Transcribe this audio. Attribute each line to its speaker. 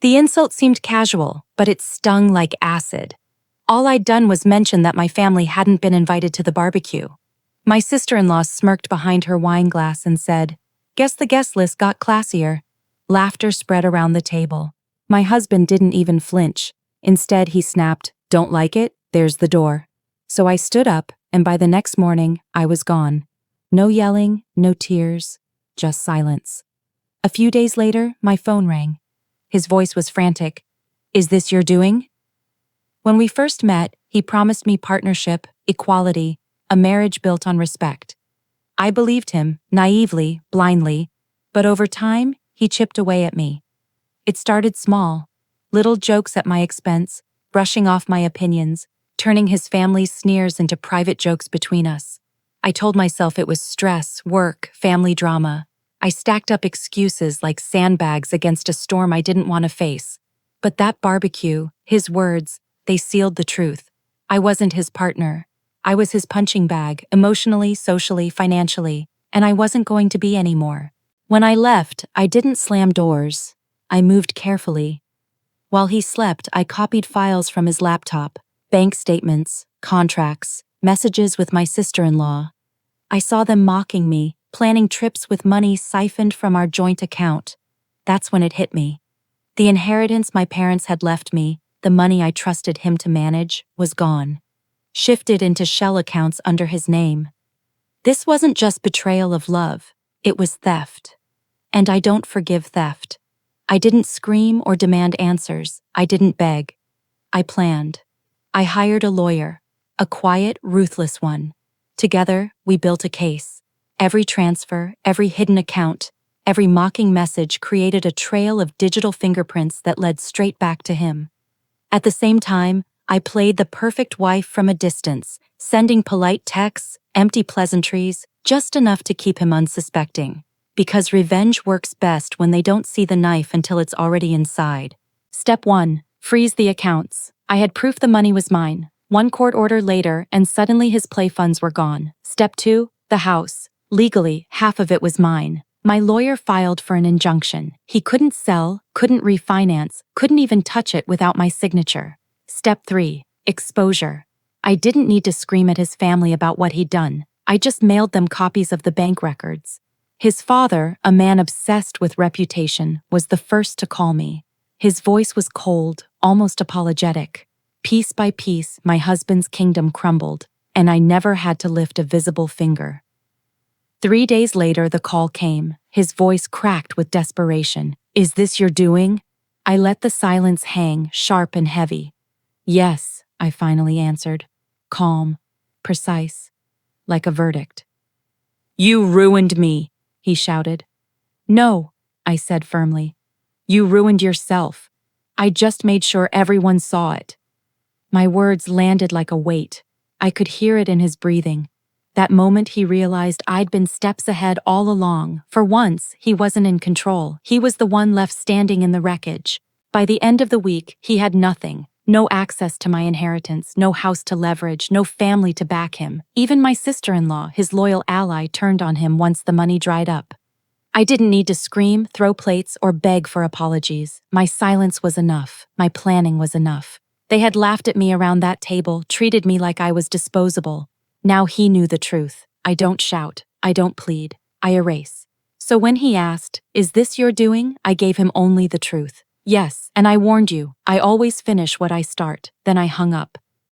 Speaker 1: The insult seemed casual, but it stung like acid. All I'd done was mention that my family hadn't been invited to the barbecue. My sister-in-law smirked behind her wine glass and said, "Guess the guest list got classier." Laughter spread around the table. My husband didn't even flinch. Instead, he snapped, "Don't like it? There's the door." So I stood up, and by the next morning, I was gone. No yelling, no tears, just silence. A few days later, my phone rang. His voice was frantic. "Is this your doing?" When we first met, he promised me partnership, equality, a marriage built on respect. I believed him, naively, blindly, but over time, he chipped away at me. It started small, little jokes at my expense, brushing off my opinions, turning his family's sneers into private jokes between us. I told myself it was stress, work, family drama. I stacked up excuses like sandbags against a storm I didn't want to face. But that barbecue, his words, they sealed the truth. I wasn't his partner. I was his punching bag, emotionally, socially, financially, and I wasn't going to be anymore. When I left, I didn't slam doors. I moved carefully. While he slept, I copied files from his laptop, bank statements, contracts, messages with my sister-in-law. I saw them mocking me, planning trips with money siphoned from our joint account. That's when it hit me. The inheritance my parents had left me, the money I trusted him to manage, was gone. Shifted into shell accounts under his name. This wasn't just betrayal of love, it was theft. And I don't forgive theft. I didn't scream or demand answers, I didn't beg. I planned. I hired a lawyer, a quiet, ruthless one. Together, we built a case. Every transfer, every hidden account, every mocking message created a trail of digital fingerprints that led straight back to him. At the same time, I played the perfect wife from a distance, sending polite texts, empty pleasantries, just enough to keep him unsuspecting. Because revenge works best when they don't see the knife until it's already inside. Step 1. Freeze the accounts. I had proof the money was mine. One court order later, and suddenly his play funds were gone. Step 2. The house. Legally, half of it was mine. My lawyer filed for an injunction. He couldn't sell, couldn't refinance, couldn't even touch it without my signature. Step 3. Exposure. I didn't need to scream at his family about what he'd done. I just mailed them copies of the bank records. His father, a man obsessed with reputation, was the first to call me. His voice was cold, almost apologetic. Piece by piece, my husband's kingdom crumbled, and I never had to lift a visible finger. 3 days later, the call came. His voice cracked with desperation. "Is this your doing?" I let the silence hang, sharp and heavy. "Yes," I finally answered. Calm, precise, like a verdict. "You ruined me," he shouted. "No," I said firmly. "You ruined yourself. I just made sure everyone saw it." My words landed like a weight. I could hear it in his breathing. That moment he realized I'd been steps ahead all along. For once, he wasn't in control. He was the one left standing in the wreckage. By the end of the week, he had nothing. No access to my inheritance, no house to leverage, no family to back him. Even my sister-in-law, his loyal ally, turned on him once the money dried up. I didn't need to scream, throw plates, or beg for apologies. My silence was enough. My planning was enough. They had laughed at me around that table, treated me like I was disposable. Now he knew the truth. I don't shout. I don't plead. I erase. So when he asked, "Is this your doing?" I gave him only the truth. Yes, and I warned you, I always finish what I start. Then I hung up.